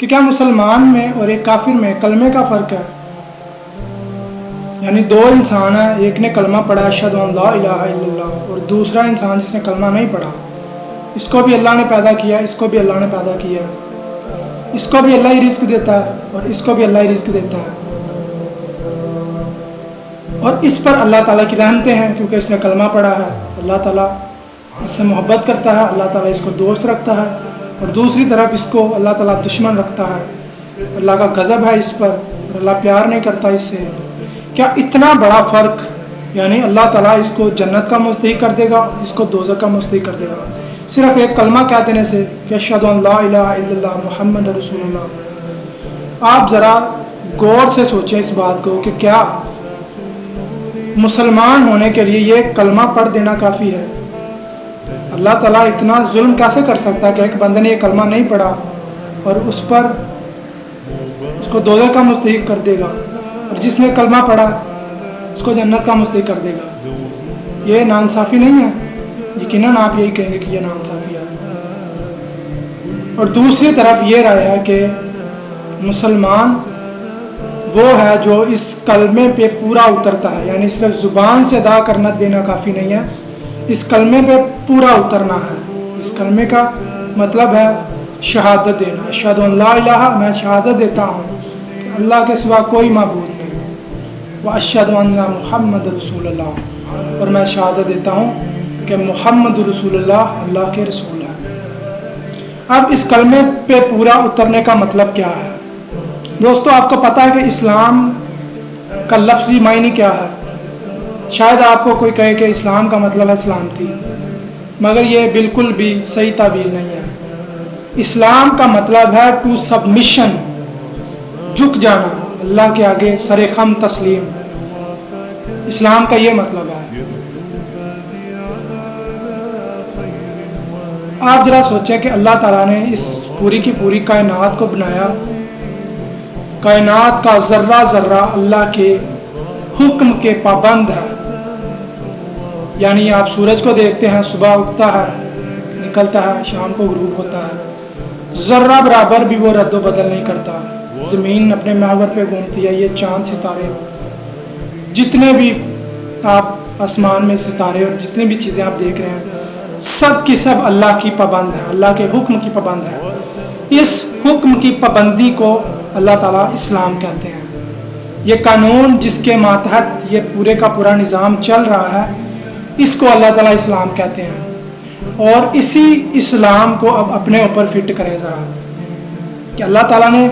کہ کیا مسلمان میں اور ایک کافر میں کلمے کا فرق ہے؟ یعنی دو انسان ہیں، ایک نے کلمہ پڑھا اشہد ان لا الہ الا اللہ، اور دوسرا انسان جس نے کلمہ نہیں پڑھا، اس کو بھی اللہ نے پیدا کیا، اس کو بھی اللہ نے پیدا کیا، اس کو بھی اللہ ہی رزق دیتا ہے اور اس کو بھی اللہ ہی رزق دیتا ہے، اور اس پر اللہ تعالیٰ کی رحمتیں ہیں کیونکہ اس نے کلمہ پڑھا ہے، اللہ تعالیٰ اس سے محبت کرتا ہے، اللہ تعالیٰ اس کو دوست رکھتا ہے، اور دوسری طرف اس کو اللہ تعالیٰ دشمن رکھتا ہے، اللہ کا غضب ہے اس پر اور اللہ پیار نہیں کرتا اس سے۔ کیا اتنا بڑا فرق؟ یعنی اللہ تعالیٰ اس کو جنت کا مستحق کر دے گا، اس کو دوزخ کا مستحق کر دے گا، صرف ایک کلمہ کہہ دینے سے کہ اشہد ان لا الہ الا اللہ محمد رسول اللہ۔ آپ ذرا غور سے سوچیں اس بات کو کہ کیا مسلمان ہونے کے لیے یہ کلمہ پڑھ دینا کافی ہے؟ اللہ تعالیٰ اتنا ظلم کیسے کر سکتا ہے کہ ایک بندے نے یہ کلمہ نہیں پڑھا اور اس پر اس کو دوزخ کا مستحق کر دے گا، اور جس نے کلمہ پڑھا اس کو جنت کا مستحق کر دے گا؟ یہ ناانصافی نہیں ہے؟ یقیناً آپ یہی کہیں گے کہ یہ ناانصافی ہے۔ اور دوسری طرف یہ رائے ہے کہ مسلمان وہ ہے جو اس کلمے پہ پورا اترتا ہے، یعنی صرف زبان سے ادا کرنا دینا کافی نہیں ہے، اس کلمے پہ پورا اترنا ہے۔ اس کلمے کا مطلب ہے شہادت دینا، اشہد ان لا الہ، میں شہادت دیتا ہوں کہ اللہ کے سوا کوئی معبود نہیں، واشہد ان محمد رسول اللہ، اور میں شہادت دیتا ہوں کہ محمد رسول اللہ اللہ کے رسول ہے۔ اب اس کلمے پہ پورا اترنے کا مطلب کیا ہے؟ دوستو، آپ کو پتہ ہے کہ اسلام کا لفظی معنی کیا ہے؟ شاید آپ کو کوئی کہے کہ اسلام کا مطلب ہے سلامتی، مگر یہ بالکل بھی صحیح تعبیر نہیں ہے۔ اسلام کا مطلب ہے ٹو سبمیشن، جھک جانا اللہ کے آگے، سر خم تسلیم، اسلام کا یہ مطلب ہے۔ آپ ذرا سوچیں کہ اللہ تعالیٰ نے اس پوری کی پوری کائنات کو بنایا، کائنات کا ذرہ ذرہ اللہ کے حکم کے پابند ہے۔ یعنی آپ سورج کو دیکھتے ہیں، صبح اٹھتا ہے، نکلتا ہے، شام کو غروب ہوتا ہے، ذرہ برابر بھی وہ رد و بدل نہیں کرتا۔ زمین اپنے محور پہ گھومتی ہے، یہ چاند ستارے، جتنے بھی آپ آسمان میں ستارے اور جتنی بھی چیزیں آپ دیکھ رہے ہیں، سب کی سب اللہ کی پابند ہے، اللہ کے حکم کی پابند ہے۔ اس حکم کی پابندی کو اللہ تعالیٰ اسلام کہتے ہیں۔ یہ قانون جس کے ماتحت یہ پورے کا پورا نظام چل رہا ہے، اس کو اللہ تعالیٰ اسلام کہتے ہیں۔ اور اسی اسلام کو اب اپنے اوپر فٹ کریں ذرا، کہ اللہ تعالیٰ نے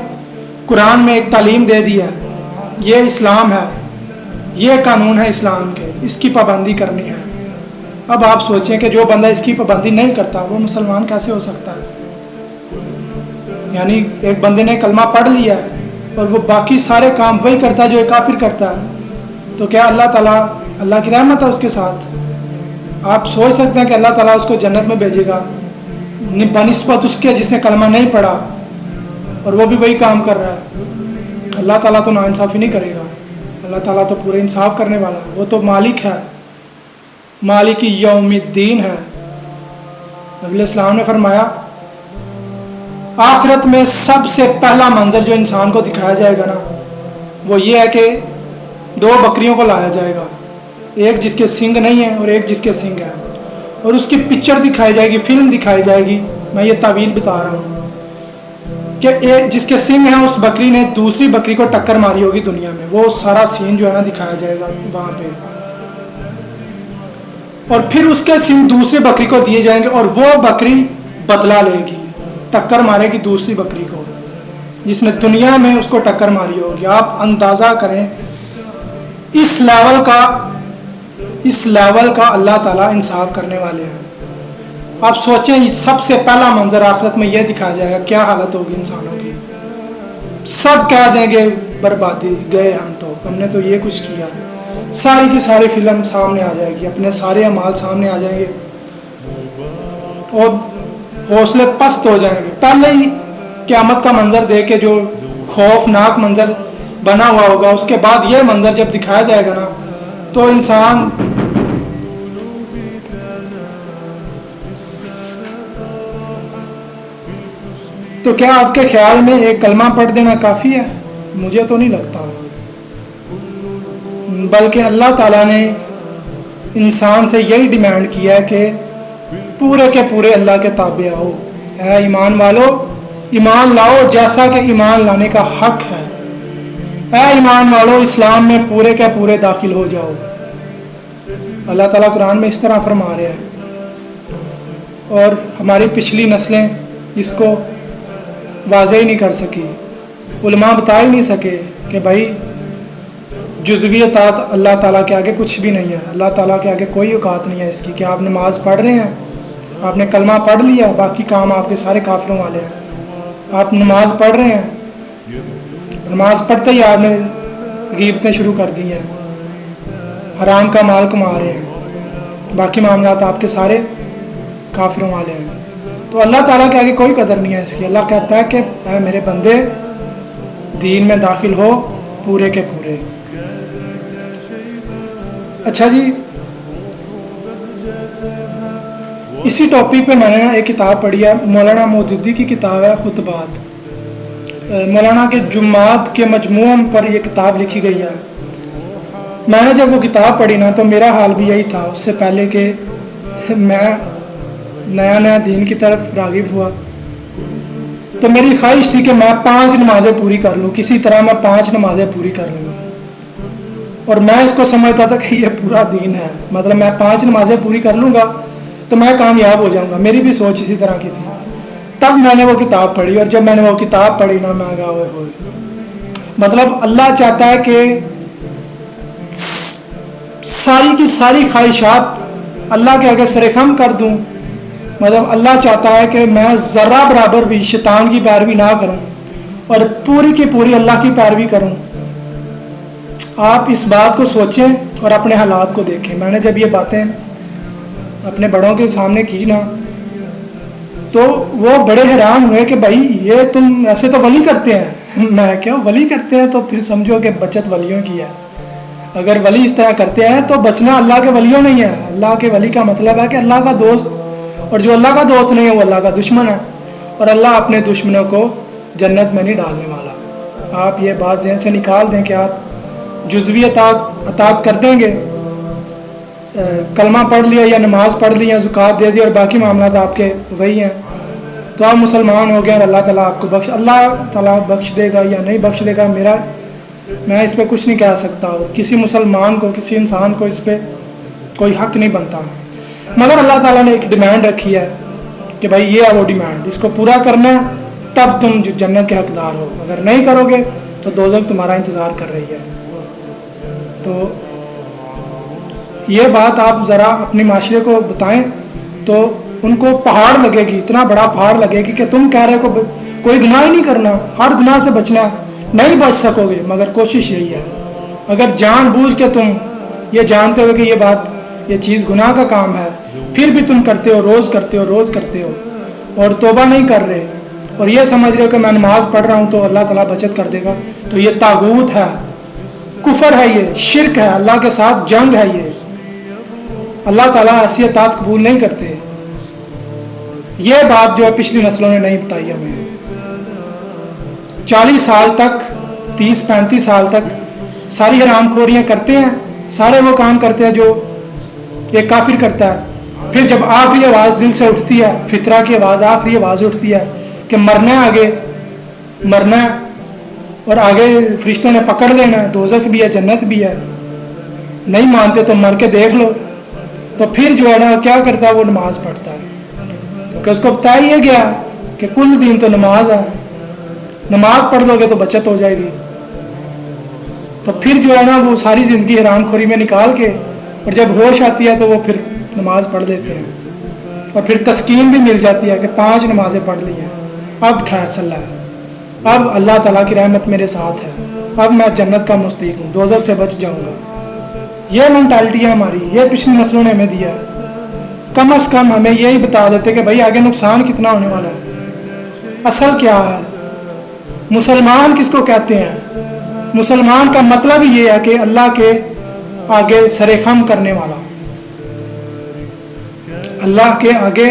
قرآن میں ایک تعلیم دے دی ہے، یہ اسلام ہے، یہ قانون ہے اسلام کے، اس کی پابندی کرنی ہے۔ اب آپ سوچیں کہ جو بندہ اس کی پابندی نہیں کرتا وہ مسلمان کیسے ہو سکتا ہے؟ یعنی ایک بندے نے کلمہ پڑھ لیا ہے اور وہ باقی سارے کام وہی کرتا ہے جو ایک کافر کرتا ہے، تو کیا اللہ تعالیٰ، اللہ کی رحمت ہے اس کے ساتھ؟ آپ سوچ سکتے ہیں کہ اللہ تعالیٰ اس کو جنت میں بھیجے گا بنسبت اس کے جس نے کلمہ نہیں پڑھا اور وہ بھی وہی کام کر رہا ہے؟ اللہ تعالیٰ تو ناانصافی نہیں کرے گا، اللہ تعالیٰ تو پورے انصاف کرنے والا ہے، وہ تو مالک ہے، مالک یوم الدین ہے۔ نبی علیہ السلام نے فرمایا آخرت میں سب سے پہلا منظر جو انسان کو دکھایا جائے گا نا، وہ یہ ہے کہ دو بکریوں کو لایا جائے گا، ایک جس کے سینگ نہیں ہے اور ایک جس کے سینگ ہے، اور اس کی پکچر دکھائی جائے گی، فلم دکھائی جائے گی۔ میں یہ تعویل بتا رہا ہوں کہ ایک جس کے سینگ ہے، اس بکری نے دوسری بکری کو ٹکر ماری ہوگی دنیا میں، وہ سارا سین جو ہے نا دکھایا جائے گا وہاں پہ، اور پھر اس کے سینگ دوسری بکری کو دیے جائیں گے اور وہ بکری بدلہ لے گی، ٹکر مارے گی دوسری بکری کو جس نے دنیا میں اس کو ٹکر ماری ہوگی۔ آپ اندازہ کریں اس لیول کا اللہ تعالیٰ انصاف کرنے والے ہیں۔ آپ سوچیں سب سے پہلا منظر آخرت میں یہ دکھایا جائے گا، کیا حالت ہوگی انسانوں کی؟ سب کہہ دیں گے بربادی، گئے ہم نے تو یہ کچھ کیا، ساری کی ساری فلم سامنے آ جائے گی، اپنے سارے اعمال سامنے آ جائیں گے اور حوصلے پست ہو جائیں گے۔ پہلے ہی قیامت کا منظر دیکھ کے جو خوفناک منظر بنا ہوا ہوگا، اس کے بعد یہ منظر جب دکھایا جائے گا نا، تو انسان تو کیا آپ کے خیال میں ایک کلمہ پڑھ دینا کافی ہے؟ مجھے تو نہیں لگتا، بلکہ اللہ تعالیٰ نے انسان سے یہی ڈیمانڈ کیا ہے کہ پورے کے پورے اللہ کے تابع آؤ۔ اے ایمان والو، ایمان لاؤ جیسا کہ ایمان لانے کا حق ہے۔ اے ایمان والو، اسلام میں پورے کے پورے داخل ہو جاؤ۔ اللہ تعالیٰ قرآن میں اس طرح فرما رہے ہیں، اور ہماری پچھلی نسلیں اس کو واضح ہی نہیں کر سکی، علماء بتا ہی نہیں سکے کہ بھائی جزوی اطاعت اللہ تعالیٰ کے آگے کچھ بھی نہیں ہے، اللہ تعالیٰ کے آگے کوئی اوقات نہیں ہے اس کی کہ آپ نماز پڑھ رہے ہیں، آپ نے کلمہ پڑھ لیا، باقی کام آپ کے سارے کافروں والے ہیں۔ آپ نماز پڑھ رہے ہیں، نماز پڑھتے ہی آپ نے غیبتیں شروع کر دی ہیں، حرام کا مال کما رہے ہیں، باقی معاملات آپ کے سارے کافروں والے ہیں، تو اللہ تعالیٰ کے آگے کوئی قدر نہیں ہے اس کی۔ اللہ کہتا ہے کہ اے میرے بندے، دین میں داخل ہو پورے کے پورے۔ اچھا جی، اسی ٹاپک پہ میں نے ایک کتاب پڑھی ہے، مولانا مودودی کی کتاب ہے خطبات، مولانا کے جمعات کے مجموع پر یہ کتاب لکھی گئی ہے۔ میں نے جب وہ کتاب پڑھی نا تو میرا حال بھی یہی تھا، اس سے پہلے کہ میں نیا دین کی طرف راغب ہوا تو میری خواہش تھی کہ میں 5 نمازیں پوری کر لوں، کسی طرح میں 5 نمازیں پوری کر لوں، اور میں اس کو سمجھتا تھا کہ یہ پورا دین ہے، مطلب میں 5 نمازیں پوری کر لوں گا تو میں کامیاب ہو جاؤں گا، میری بھی سوچ اسی طرح کی تھی۔ تب میں نے وہ کتاب پڑھی، اور جب میں نے وہ کتاب پڑھی نا میں کہا ہوئے مطلب اللہ چاہتا ہے کہ ساری کی ساری خواہشات اللہ کے آگے سرخم کر دوں، مطلب اللہ چاہتا ہے کہ میں ذرہ برابر بھی شیطان کی پیروی نہ کروں اور پوری کی پوری اللہ کی پیروی کروں۔ آپ اس بات کو سوچیں اور اپنے حالات کو دیکھیں۔ میں نے جب یہ باتیں اپنے بڑوں کے سامنے کی نا تو وہ بڑے حیران ہوئے کہ بھائی یہ تم ایسے تو ولی کرتے ہیں۔ میں کیا ولی کرتے ہیں؟ تو پھر سمجھو کہ بچت ولیوں کی ہے۔ اگر ولی اس طرح کرتے ہیں تو بچنا اللہ کے ولیوں نہیں ہے۔ اللہ کے ولی کا مطلب ہے کہ اللہ کا دوست، اور جو اللہ کا دوست نہیں ہے وہ اللہ کا دشمن ہے، اور اللہ اپنے دشمنوں کو جنت میں نہیں ڈالنے والا۔ آپ یہ بات ذہن سے نکال دیں کہ آپ جزوی اطاعت کر دیں گے، کلمہ پڑھ لیا یا نماز پڑھ لی یا زکوٰۃ دے دی اور باقی معاملات آپ کے وہی ہیں، تو آپ مسلمان ہو گئے، اور اللہ تعالیٰ آپ کو اللہ تعالیٰ بخش دے گا یا نہیں بخش دے گا میں اس پہ کچھ نہیں کہہ سکتا، اور کسی مسلمان کو، کسی انسان کو اس پہ کوئی حق نہیں بنتا۔ مگر اللہ تعالیٰ نے ایک ڈیمانڈ رکھی ہے کہ بھائی یہ ہے وہ ڈیمانڈ، اس کو پورا کرنا ہے تب تم جنت کے حقدار ہو، اگر نہیں کرو گے تو دوزخ تمہارا انتظار کر رہی ہے۔ تو یہ بات آپ ذرا اپنے معاشرے کو بتائیں تو ان کو پہاڑ لگے گی، اتنا بڑا پہاڑ لگے گی کہ تم کہہ رہے ہو کوئی گناہ ہی نہیں کرنا، ہر گناہ سے بچنا، نہیں بچ سکو گے، مگر کوشش یہی ہے۔ اگر جان بوجھ کے تم یہ جانتے ہو کہ یہ چیز گناہ کا کام ہے، پھر بھی تم کرتے ہو، روز کرتے ہو اور توبہ نہیں کر رہے، اور یہ سمجھ رہے ہو کہ میں نماز پڑھ رہا ہوں تو اللہ تعالیٰ بچت کر دے گا، تو یہ طاغوت ہے، کفر ہے، یہ شرک ہے، اللہ کے ساتھ جنگ ہے۔ یہ اللہ تعالیٰ ایسی اطاعت قبول نہیں کرتے۔ یہ بات جو ہے پچھلی نسلوں نے نہیں بتائی ہمیں۔ 40 سال تک، 30-35 سال تک ساری حرام خوریاں کرتے ہیں، سارے وہ کام کرتے ہیں جو ایک کافر کرتا ہے، پھر جب آخری آواز دل سے اٹھتی ہے، فطرہ کی آواز، آخری آواز اٹھتی ہے کہ مرنا ہے، آگے مرنا ہے اور آگے فرشتوں نے پکڑ لینا ہے، دوزخ بھی ہے جنت بھی ہے، نہیں مانتے تو مر کے دیکھ لو، تو پھر جو ہے نا کیا کرتا ہے، وہ نماز پڑھتا ہے، کیونکہ اس کو بتایا یہ گیا کہ کل دین تو نماز ہے، نماز پڑھ لو گے تو بچت ہو جائے گی۔ تو پھر جو ہے نا وہ ساری زندگی حرام خوری میں نکال کے، اور جب ہوش آتی ہے تو وہ پھر نماز پڑھ دیتے ہیں، اور پھر تسکین بھی مل جاتی ہے کہ 5 نمازیں پڑھ لی ہیں، اب خیر صلاح ہے، اب اللہ تعالیٰ کی رحمت میرے ساتھ ہے، اب میں جنت کا مستحق ہوں، دوزخ سے بچ جاؤں گا۔ یہ مینٹالٹی ہے ہماری، یہ پچھلی نسلوں نے ہمیں دیا ہے۔ کم از کم ہمیں یہی بتا دیتے کہ بھائی آگے نقصان کتنا ہونے والا ہے، اصل کیا ہے، مسلمان کس کو کہتے ہیں؟ مسلمان کا مطلب یہ ہے کہ اللہ کے آگے سر خم کرنے والا، اللہ کے آگے